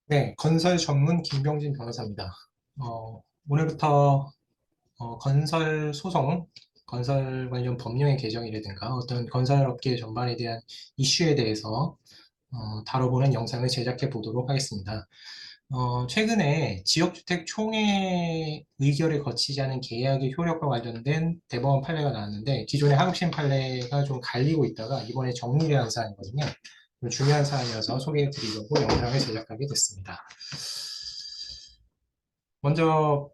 네, 건설 전문 김병진 변호사입니다. 오늘부터 건설 소송, 건설 관련 법령의 개정이라든가 어떤 건설업계 전반에 대한 이슈에 대해서 다뤄보는 영상을 제작해 보도록 하겠습니다. 최근에 지역주택 총회 의결을 거치지 않은 계약의 효력과 관련된 대법원 판례가 나왔는데 기존의 하급심 판례가 좀 갈리고 있다가 이번에 정리를 한 사안이거든요. 중요한 사안이어서 소개해 드리려고 영상을 제작하게 됐습니다. 먼저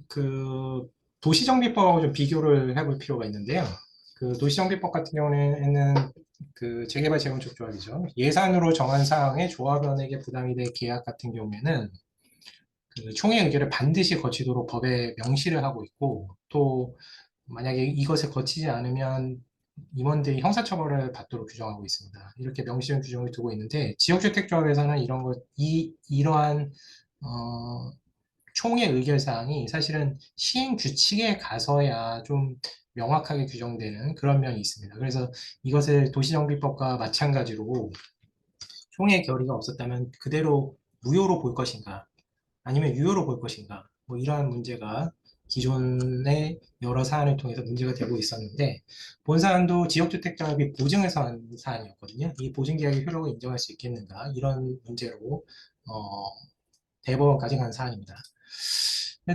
그 도시정비법하고 좀 비교를 해볼 필요가 있는데요. 그 도시정비법 같은 경우에는 그 재개발 재건축 조합이죠. 예산으로 정한 사항에 조합원에게 부담이 될 계약 같은 경우에는 그 총회 의결을 반드시 거치도록 법에 명시를 하고 있고, 또 만약에 이것을 거치지 않으면 임원들이 형사처벌을 받도록 규정하고 있습니다. 이렇게 명시된 규정을 두고 있는데 지역주택조합에서는 이러한 총회 의결 사항이 사실은 시행 규칙에 가서야 좀 명확하게 규정되는 그런 면이 있습니다. 그래서 이것을 도시정비법과 마찬가지로 총회 결의가 없었다면 그대로 무효로 볼 것인가, 아니면 유효로 볼 것인가, 뭐 이러한 문제가 기존의 여러 사안을 통해서 문제가 되고 있었는데, 본 사안도 지역주택조합이 보증해서 한 사안이었거든요. 이 보증계약의 효력을 인정할 수 있겠는가, 이런 문제로 대법원까지 간 사안입니다.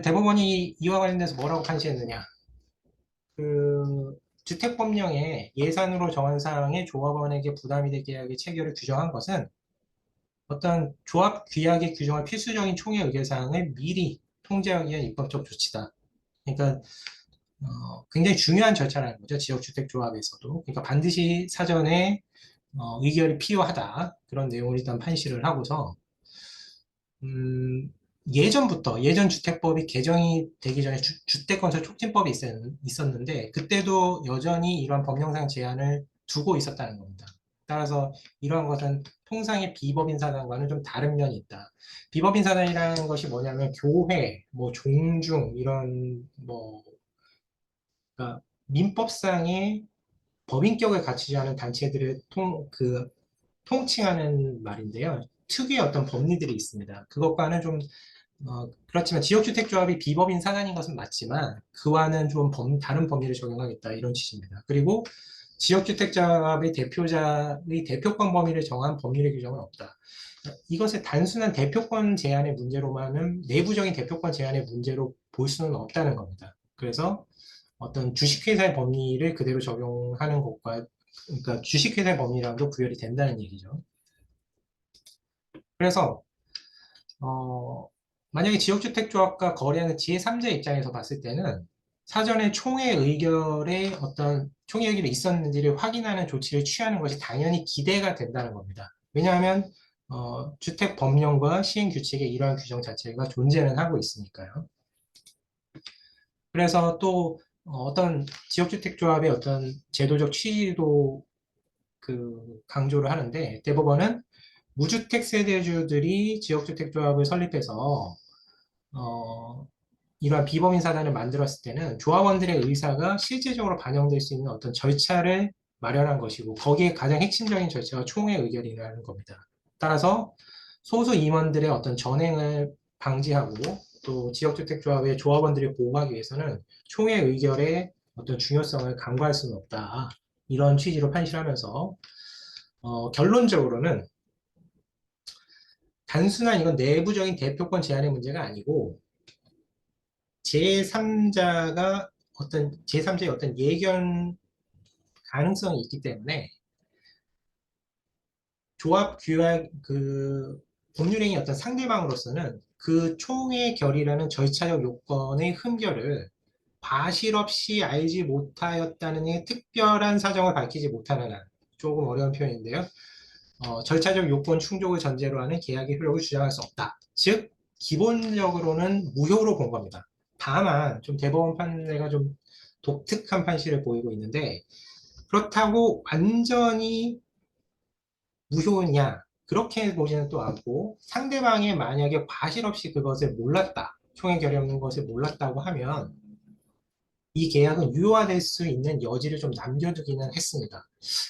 대법원이 이와 관련돼서 뭐라고 판시했느냐? 그 주택법령에 예산으로 정한 사항에 조합원에게 부담이 되게 계약의 체결을 규정한 것은 어떤 조합 규약에 규정할 필수적인 총회 의결 사항을 미리 통제하기 위한 입법적 조치다. 그러니까 굉장히 중요한 절차라는 거죠. 지역주택조합에서도. 그러니까 반드시 사전에 의결이 필요하다. 그런 내용을 일단 판시를 하고서 예전부터 예전 주택법이 개정이 되기 전에 주택건설 촉진법이 있었는데 그때도 여전히 이러한 법령상 제한을 두고 있었다는 겁니다. 따라서 이러한 것은 통상의 비법인 사단과는 좀 다른 면이 있다. 비법인 사단이라는 것이 뭐냐면 교회, 뭐 종중 이런 뭐 그러니까 민법상의 법인격을 갖추지 않은 단체들을 통칭하는 말인데요. 특유의 어떤 법리들이 있습니다. 그것과는 좀 그렇지만 지역주택조합이 비법인 사단인 것은 맞지만 그와는 좀 다른 법리를 적용하겠다 이런 취지입니다. 그리고 지역주택조합의 대표자의 대표권 범위를 정한 법률의 규정은 없다. 이것을 단순한 대표권 제한의 문제로만은 내부적인 대표권 제한의 문제로 볼 수는 없다는 겁니다. 그래서 어떤 주식회사의 법리를 그대로 적용하는 것과 그러니까 주식회사의 법리랑도 구별이 된다는 얘기죠. 그래서 어, 만약에 지역주택조합과 거래하는 제3자 입장에서 봤을 때는 사전에 총회 의결에 어떤 총회 의결이 있었는지를 확인하는 조치를 취하는 것이 당연히 기대가 된다는 겁니다. 왜냐하면 주택 법령과 시행 규칙에 이러한 규정 자체가 존재는 하고 있으니까요. 그래서 또 어떤 지역주택조합의 어떤 제도적 취지도 그 강조를 하는데 대법원은 무주택 세대주들이 지역주택조합을 설립해서 이러한 비법인 사단을 만들었을 때는 조합원들의 의사가 실제적으로 반영될 수 있는 어떤 절차를 마련한 것이고 거기에 가장 핵심적인 절차가 총회 의결이라는 겁니다. 따라서 소수 임원들의 어떤 전행을 방지하고 또 지역주택조합의 조합원들을 보호하기 위해서는 총회 의결의 어떤 중요성을 간과할 수는 없다. 이런 취지로 판시하면서 결론적으로는 단순한 이건 내부적인 대표권 제한의 문제가 아니고 제3자의 어떤 예견 가능성이 있기 때문에 조합 규약 그 법률행위 어떤 상대방으로서는 그 총회 결의라는 절차적 요건의 흠결을 과실 없이 알지 못하였다는 특별한 사정을 밝히지 못하는 한 조금 어려운 표현인데요. 절차적 요건 충족을 전제로 하는 계약의 효력을 주장할 수 없다. 즉 기본적으로는 무효로 본 겁니다. 다만 좀 대법원 판례가 좀 독특한 판시를 보이고 있는데 그렇다고 완전히 무효냐 그렇게 보지는 또 않고 상대방이 만약에 과실 없이 그것을 몰랐다 총회 결의 없는 것을 몰랐다고 하면 이 계약은 유효화될 수 있는 여지를 좀 남겨두기는 했습니다.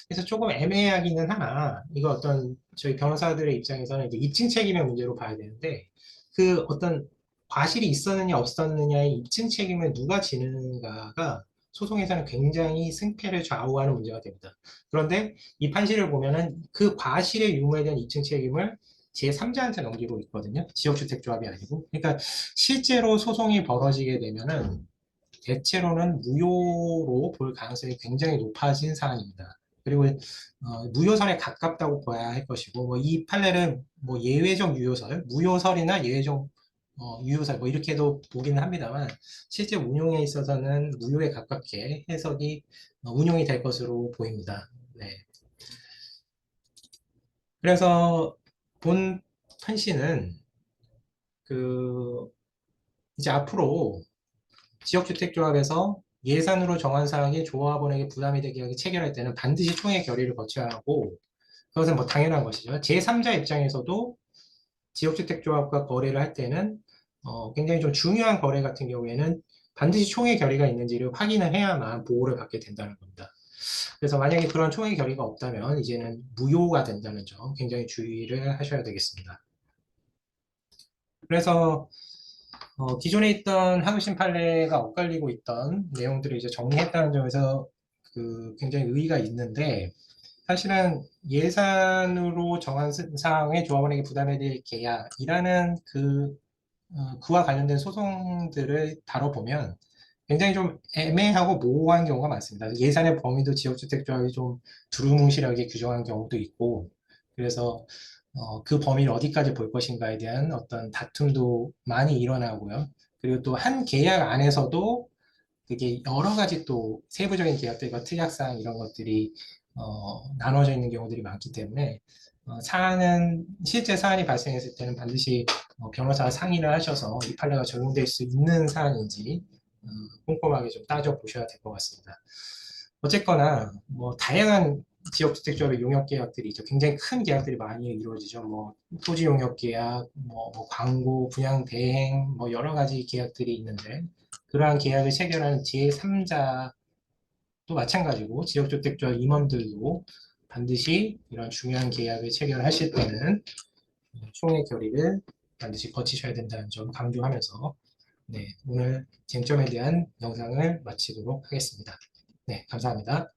그래서 조금 애매하기는 하나, 이거 어떤 저희 변호사들의 입장에서는 이제 입증 책임의 문제로 봐야 되는데, 그 어떤 과실이 있었느냐 없었느냐의 입증 책임을 누가 지는가가 소송에서는 굉장히 승패를 좌우하는 문제가 됩니다. 그런데 이 판시를 보면은 그 과실의 유무에 대한 입증 책임을 제3자한테 넘기고 있거든요. 지역주택조합이 아니고. 그러니까 실제로 소송이 벌어지게 되면은 대체로는 무효로 볼 가능성이 굉장히 높아진 사안입니다. 그리고 무효설에 가깝다고 봐야 할 것이고, 뭐 이 판례를 뭐 예외적 유효설, 무효설이나 예외적 유효설 뭐 이렇게도 보기는 합니다만, 실제 운용에 있어서는 무효에 가깝게 해석이 운용이 될 것으로 보입니다. 네. 그래서 본 판시는 그 이제 앞으로 지역주택조합에서 예산으로 정한 사항이 조합원에게 부담이 되게 하게 체결할 때는 반드시 총회 결의를 거쳐야 하고, 그것은 뭐 당연한 것이죠. 제3자 입장에서도 지역주택조합과 거래를 할 때는 굉장히 좀 중요한 거래 같은 경우에는 반드시 총회 결의가 있는지를 확인을 해야만 보호를 받게 된다는 겁니다. 그래서 만약에 그런 총회 결의가 없다면 이제는 무효가 된다는 점 굉장히 주의를 하셔야 되겠습니다. 그래서 기존에 있던 하우신 판례가 엇갈리고 있던 내용들을 이제 정리했다는 점에서 굉장히 의의가 있는데, 사실은 예산으로 정한 사항에 조합원에게 부담해야 될 계약이라는 그와 관련된 소송들을 다뤄보면 굉장히 좀 애매하고 모호한 경우가 많습니다. 예산의 범위도 지역주택조합이 좀 두루뭉실하게 규정한 경우도 있고, 그래서 그 범위를 어디까지 볼 것인가에 대한 어떤 다툼도 많이 일어나고요. 그리고 또 한 계약 안에서도 그게 여러 가지 또 세부적인 계약들과 특약사항 이런 것들이 나눠져 있는 경우들이 많기 때문에 실제 사안이 발생했을 때는 반드시 변호사와 상의를 하셔서 이 판례가 적용될 수 있는 사안인지 꼼꼼하게 좀 따져보셔야 될 것 같습니다. 어쨌거나 뭐 다양한 지역주택조합의 용역 계약들이 있죠. 굉장히 큰 계약들이 많이 이루어지죠. 뭐 토지 용역 계약, 뭐 광고, 분양 대행, 뭐 여러 가지 계약들이 있는데, 그러한 계약을 체결하는 제3자도 마찬가지고 지역주택조합 임원들도 반드시 이런 중요한 계약을 체결하실 때는 총회 결의를 반드시 거치셔야 된다는 점 강조하면서, 네, 오늘 쟁점에 대한 영상을 마치도록 하겠습니다. 네, 감사합니다.